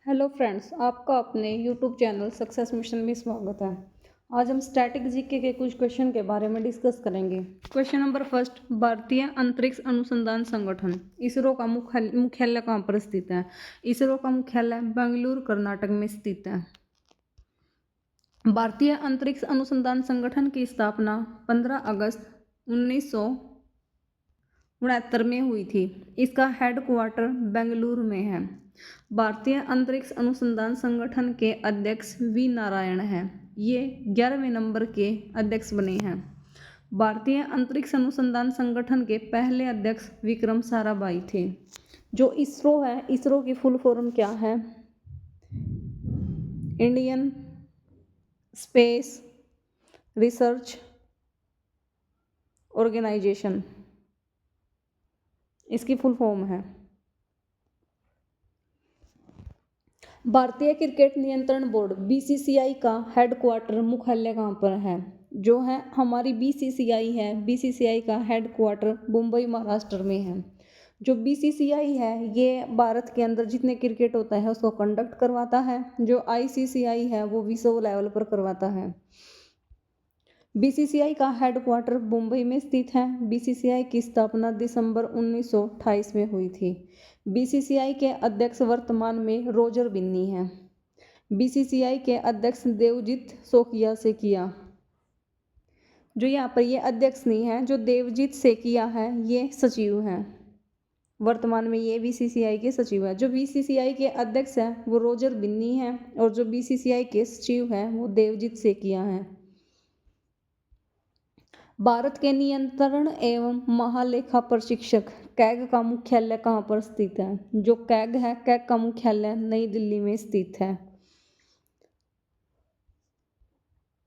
Hello friends, आपका अपने YouTube channel success mission में स्वागत है। आज हम स्टैटिक जीके के कुछ क्वेश्चन के बारे में डिस्कस करेंगे। क्वेश्चन नंबर फर्स्ट, भारतीय अंतरिक्ष अनुसंधान संगठन इसरो का मुख्यालय कहाँ पर स्थित है? इसरो का मुख्यालय बेंगलुरु कर्नाटक में स्थित है। भारतीय अंतरिक्ष अनुसंधान संगठन की स्थापना 15 अगस्त 1969 में हुई थी। इसका हेडक्वार्टर बेंगलुरु में है। भारतीय अंतरिक्ष अनुसंधान संगठन के अध्यक्ष वी नारायण हैं। ये 11वें नंबर के अध्यक्ष बने हैं। भारतीय अंतरिक्ष अनुसंधान संगठन के पहले अध्यक्ष विक्रम साराभाई थे। जो इसरो है, इसरो की फुल फॉर्म क्या है? इंडियन स्पेस रिसर्च ऑर्गेनाइजेशन, इसकी फुल फॉर्म है। भारतीय क्रिकेट नियंत्रण बोर्ड बीसीसीआई का हेडक्वार्टर मुख्यालय कहाँ पर है? जो है हमारी बीसीसीआई है, बीसीसीआई का हेडक्वार्टर मुंबई महाराष्ट्र में है। जो बीसीसीआई है ये भारत के अंदर जितने क्रिकेट होता है उसको कंडक्ट करवाता है। जो आईसीसीआई है वो विश्व लेवल पर करवाता है। बीसीसीआई का हेडक्वार्टर मुंबई में स्थित है। बीसीसीआई की स्थापना दिसंबर 1928 में हुई थी। बीसीसीआई के अध्यक्ष वर्तमान में रोजर बिन्नी हैं। बीसीसीआई के अध्यक्ष देवजीत सेकिया से किया। जो यहाँ पर ये अध्यक्ष नहीं है, जो देवजीत सेकिया है ये सचिव हैं। वर्तमान में ये बीसीसीआई के सचिव है। जो बीसीसीआई के अध्यक्ष हैं वो रोजर बिन्नी हैं और जो बीसीसीआई के सचिव हैं वो देवजीत सेकिया हैं। भारत के नियंत्रण एवं महालेखा परीक्षक कैग का मुख्यालय कहाँ पर स्थित है? जो कैग है, कैग का मुख्यालय नई दिल्ली में स्थित है।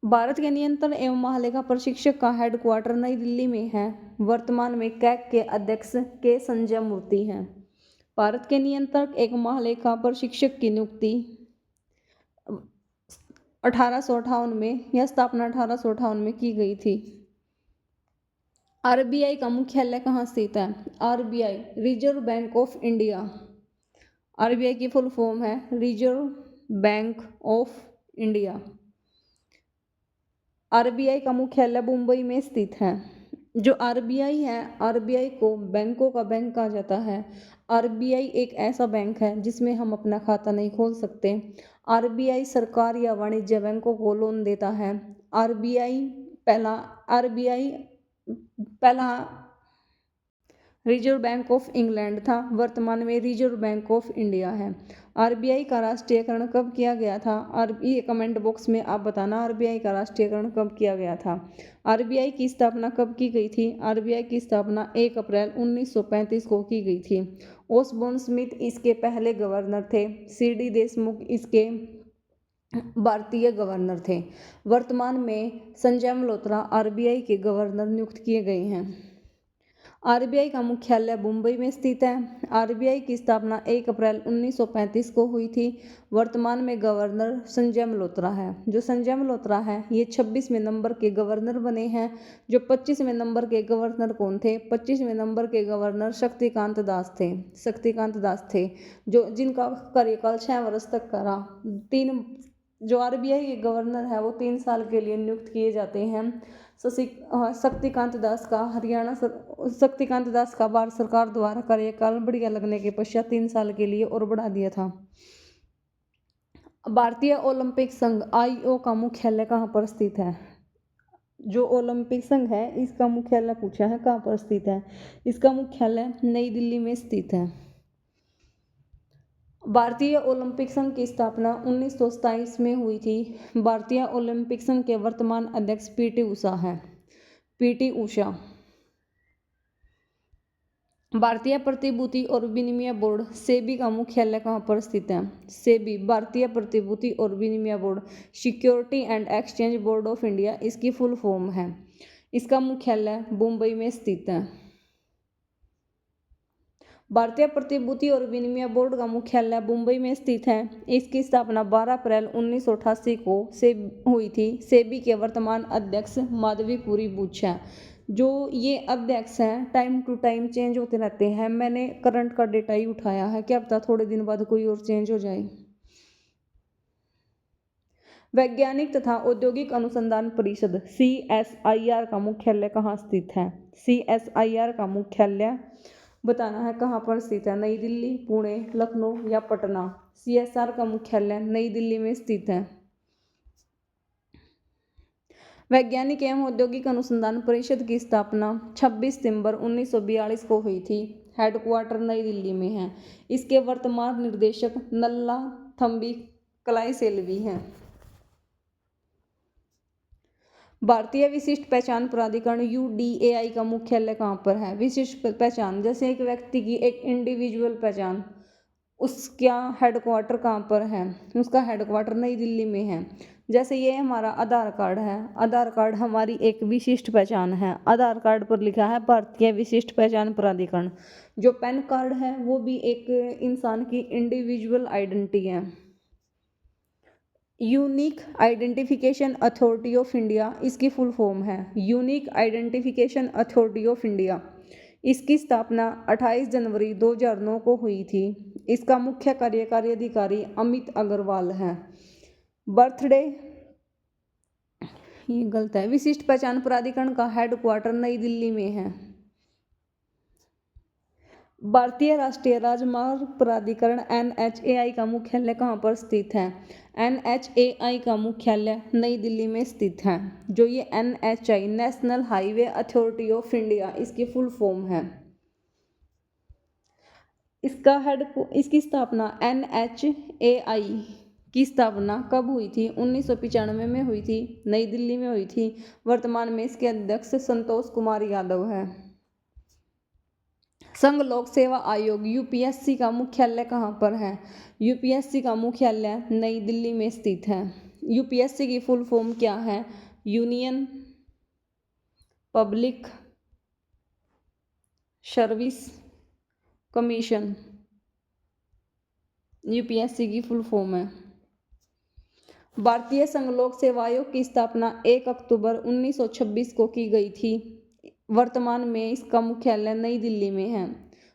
भारत के नियंत्रण एवं महालेखा परीक्षक का हेडक्वार्टर नई दिल्ली में है। वर्तमान में कैग के अध्यक्ष के संजय मूर्ति हैं। भारत के नियंत्रक एवं महालेखा परीक्षक की नियुक्ति 1858 में या स्थापना 1858 में की गई थी। आरबीआई का मुख्यालय कहाँ स्थित है? RBI reserve bank of India. RBI की फुल फॉर्म है reserve bank of India. RBI का मुख्यालय मुंबई में स्थित है। जो आरबीआई है, आरबीआई को बैंकों का बैंक कहा जाता है। आरबीआई एक ऐसा बैंक है जिसमें हम अपना खाता नहीं खोल सकते। आरबीआई सरकार या वाणिज्य बैंकों को लोन देता है। आरबीआई पहला रिजर्व बैंक ऑफ इंग्लैंड था, वर्तमान में रिजर्व बैंक ऑफ इंडिया है। आरबीआई का राष्ट्रीयकरण कब किया गया था? ये कमेंट बॉक्स में आप बताना आरबीआई का राष्ट्रीयकरण कब किया गया था। आरबीआई की स्थापना कब की गई थी? आरबीआई की स्थापना 1 अप्रैल 1935 को की गई थी। ओसबोर्न स्मिथ इसके पहले गवर्नर थे। सीडी देशमुख इसके भारतीय गवर्नर थे। वर्तमान में संजय मल्होत्रा आरबीआई के गवर्नर नियुक्त किए गए हैं। आरबीआई का मुख्यालय मुंबई में स्थित है। आरबीआई की स्थापना 1 अप्रैल 1935 को हुई थी। वर्तमान में गवर्नर संजय मल्होत्रा है। जो संजय मल्होत्रा है ये 26वें नंबर के गवर्नर बने हैं। जो 25वें नंबर के गवर्नर कौन थे? 25वें नंबर के गवर्नर शक्तिकांत दास थे। शक्तिकांत दास थे जो जिनका कार्यकाल 6 वर्ष तक करा। जो आरबीआई के गवर्नर है वो 3 साल के लिए नियुक्त किए जाते हैं। शक्तिकांत दास का भारत सरकार द्वारा कार्यकाल बढ़िया लगने के पश्चात 3 साल के लिए और बढ़ा दिया था। भारतीय ओलंपिक संघ आईओ का मुख्यालय कहाँ पर स्थित है? जो ओलंपिक संघ है इसका मुख्यालय पूछा है कहाँ पर स्थित है? इसका मुख्यालय नई दिल्ली में स्थित है। भारतीय ओलंपिक संघ की स्थापना 1927 में हुई थी। भारतीय ओलंपिक संघ के वर्तमान अध्यक्ष पीटी उषा है। पीटी उषा। भारतीय प्रतिभूति और विनिमय बोर्ड सेबी का मुख्यालय कहाँ पर स्थित है? सेबी भारतीय प्रतिभूति और विनिमय board, security and exchange board of India इसकी फुल फॉर्म है। इसका मुख्यालय मुंबई में स्थित है। भारतीय प्रतिभूति और विनिमय बोर्ड का मुख्यालय मुंबई में स्थित है। इसकी स्थापना 12 अप्रैल 1988 को हुई थी। सेबी के वर्तमान अध्यक्ष माधवीपुरी बुच हैं। जो ये अध्यक्ष हैं टाइम टू टाइम चेंज होते रहते हैं। मैंने करंट का डेटा ही उठाया है, क्या पता थोड़े दिन बाद कोई और चेंज हो जाए। वैज्ञानिक तथा औद्योगिक अनुसंधान परिषद CSIR का मुख्यालय कहाँ स्थित है? CSIR का मुख्यालय बताना है कहाँ पर स्थित है। नई दिल्ली, पुणे, लखनऊ या पटना। CSR का मुख्यालय नई दिल्ली में स्थित है। वैज्ञानिक एवं औद्योगिक अनुसंधान परिषद की स्थापना 26 सितंबर 1942 को हुई थी। हेडक्वार्टर नई दिल्ली में है। इसके वर्तमान निर्देशक नल्ला थम्बी कलाईसेल्वी हैं। भारतीय विशिष्ट पहचान प्राधिकरण UDAI का मुख्यालय कहाँ पर है? विशिष्ट पहचान जैसे एक व्यक्ति की एक इंडिविजुअल पहचान, उसका हेडक्वार्टर कहाँ पर है? उसका हेडक्वार्टर नई दिल्ली में है। जैसे ये हमारा आधार कार्ड है, आधार कार्ड हमारी एक विशिष्ट पहचान है। आधार कार्ड पर लिखा है भारतीय विशिष्ट पहचान प्राधिकरण। जो पैन कार्ड है वो भी एक इंसान की इंडिविजुअल आइडेंटिटी है। Unique identification authority of India इसकी फुल फॉर्म है। Unique identification authority of India. इसकी स्थापना 28 जनवरी 2009 को हुई थी। इसका मुख्य कार्यकारी अधिकारी अमित अग्रवाल है। बर्थडे ये गलत है। विशिष्ट पहचान प्राधिकरण का हेडक्वार्टर नई दिल्ली में है। भारतीय राष्ट्रीय राजमार्ग प्राधिकरण NHAI का मुख्यालय कहाँ पर स्थित है? NHAI का मुख्यालय नई दिल्ली में स्थित है। जो ये NHI national highway authority of India इसकी फुल फॉर्म है। इसकी स्थापना NHAI की स्थापना कब हुई थी? 1995 में हुई थी। नई दिल्ली में हुई थी। वर्तमान में इसके अध्यक्ष संतोष कुमार यादव है। संघ लोक सेवा आयोग UPSC का मुख्यालय कहाँ पर है? UPSC का मुख्यालय नई दिल्ली में स्थित है। UPSC की फुल फॉर्म क्या है? Union public service commission UPSC की फुल फॉर्म है। भारतीय संघ लोक सेवा आयोग की स्थापना 1 अक्टूबर 1926 को की गई थी। वर्तमान में इसका मुख्यालय नई दिल्ली में है।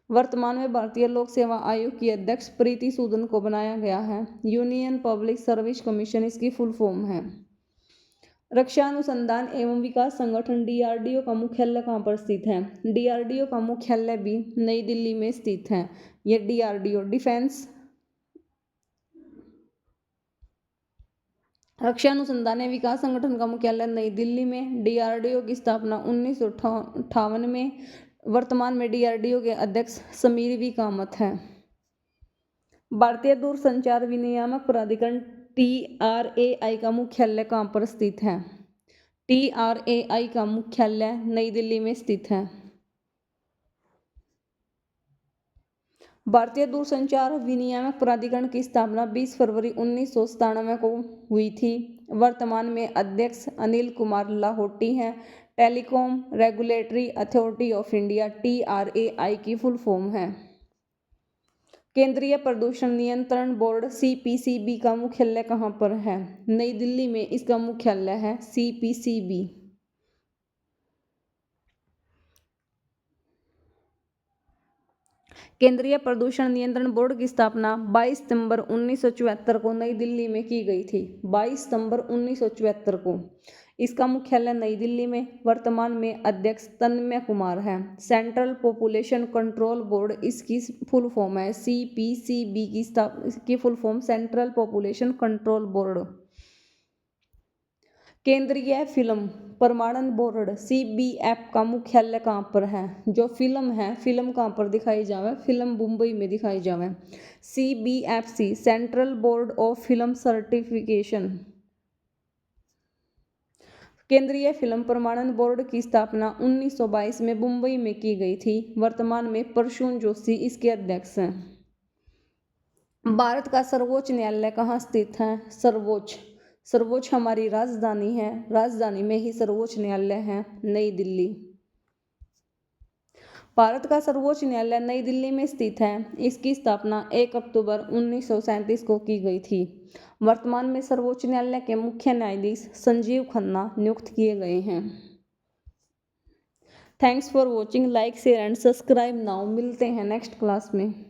वर्तमान में भारतीय लोक सेवा आयोग की अध्यक्ष प्रीति सूदन को बनाया गया है। यूनियन पब्लिक सर्विस कमीशन इसकी फुल फॉर्म है। रक्षा अनुसंधान एवं विकास संगठन DRDO का मुख्यालय कहाँ पर स्थित है? DRDO का मुख्यालय भी नई दिल्ली में स्थित है। यह DRDO डिफेंस रक्षा अनुसंधान एवं विकास संगठन का मुख्यालय नई दिल्ली में। DRDO की स्थापना 1958 में। वर्तमान में DRDO के अध्यक्ष समीर V कामत हैं। भारतीय दूरसंचार विनियामक प्राधिकरण TRAI का मुख्यालय कहाँ पर स्थित है? TRAI का मुख्यालय नई दिल्ली में स्थित है। भारतीय दूरसंचार विनियामक प्राधिकरण की स्थापना 20 फरवरी 1997 को हुई थी। वर्तमान में अध्यक्ष अनिल कुमार लाहोटी हैं। Telecom regulatory authority of India TRAI की फुल फॉर्म है। केंद्रीय प्रदूषण नियंत्रण बोर्ड CPCB का मुख्यालय कहाँ पर है? नई दिल्ली में इसका मुख्यालय है। CPCB केंद्रीय प्रदूषण नियंत्रण बोर्ड की स्थापना 22 सितंबर 1974 को नई दिल्ली में की गई थी। 22 सितंबर 1974 को। इसका मुख्यालय नई दिल्ली में। वर्तमान में अध्यक्ष तन्मय कुमार है। सेंट्रल पॉपुलेशन कंट्रोल बोर्ड इसकी फुल फॉर्म है। CPCB की full form central population control board. केंद्रीय फिल्म प्रमाणन बोर्ड CBF का मुख्यालय कहाँ पर है? जो फिल्म है, फिल्म कहाँ पर दिखाई जावे? फिल्म मुंबई में दिखाई जावे। CBFC central board of film certification. केंद्रीय फिल्म प्रमाणन बोर्ड की स्थापना 1922 में मुंबई में की गई थी। वर्तमान में प्रसून जोशी इसके अध्यक्ष हैं। भारत का सर्वोच्च न्यायालय कहाँ स्थित है? सर्वोच्च हमारी राजधानी है। राजधानी में ही सर्वोच्च न्यायालय है, नई दिल्ली। भारत का सर्वोच्च न्यायालय नई दिल्ली में स्थित है। इसकी स्थापना 1 अक्टूबर 1937 को की गई थी। वर्तमान में सर्वोच्च न्यायालय के मुख्य न्यायाधीश संजीव खन्ना नियुक्त किए गए हैं। Thanks for watching. Like share and subscribe now. मिलते हैं नेक्स्ट क्लास में।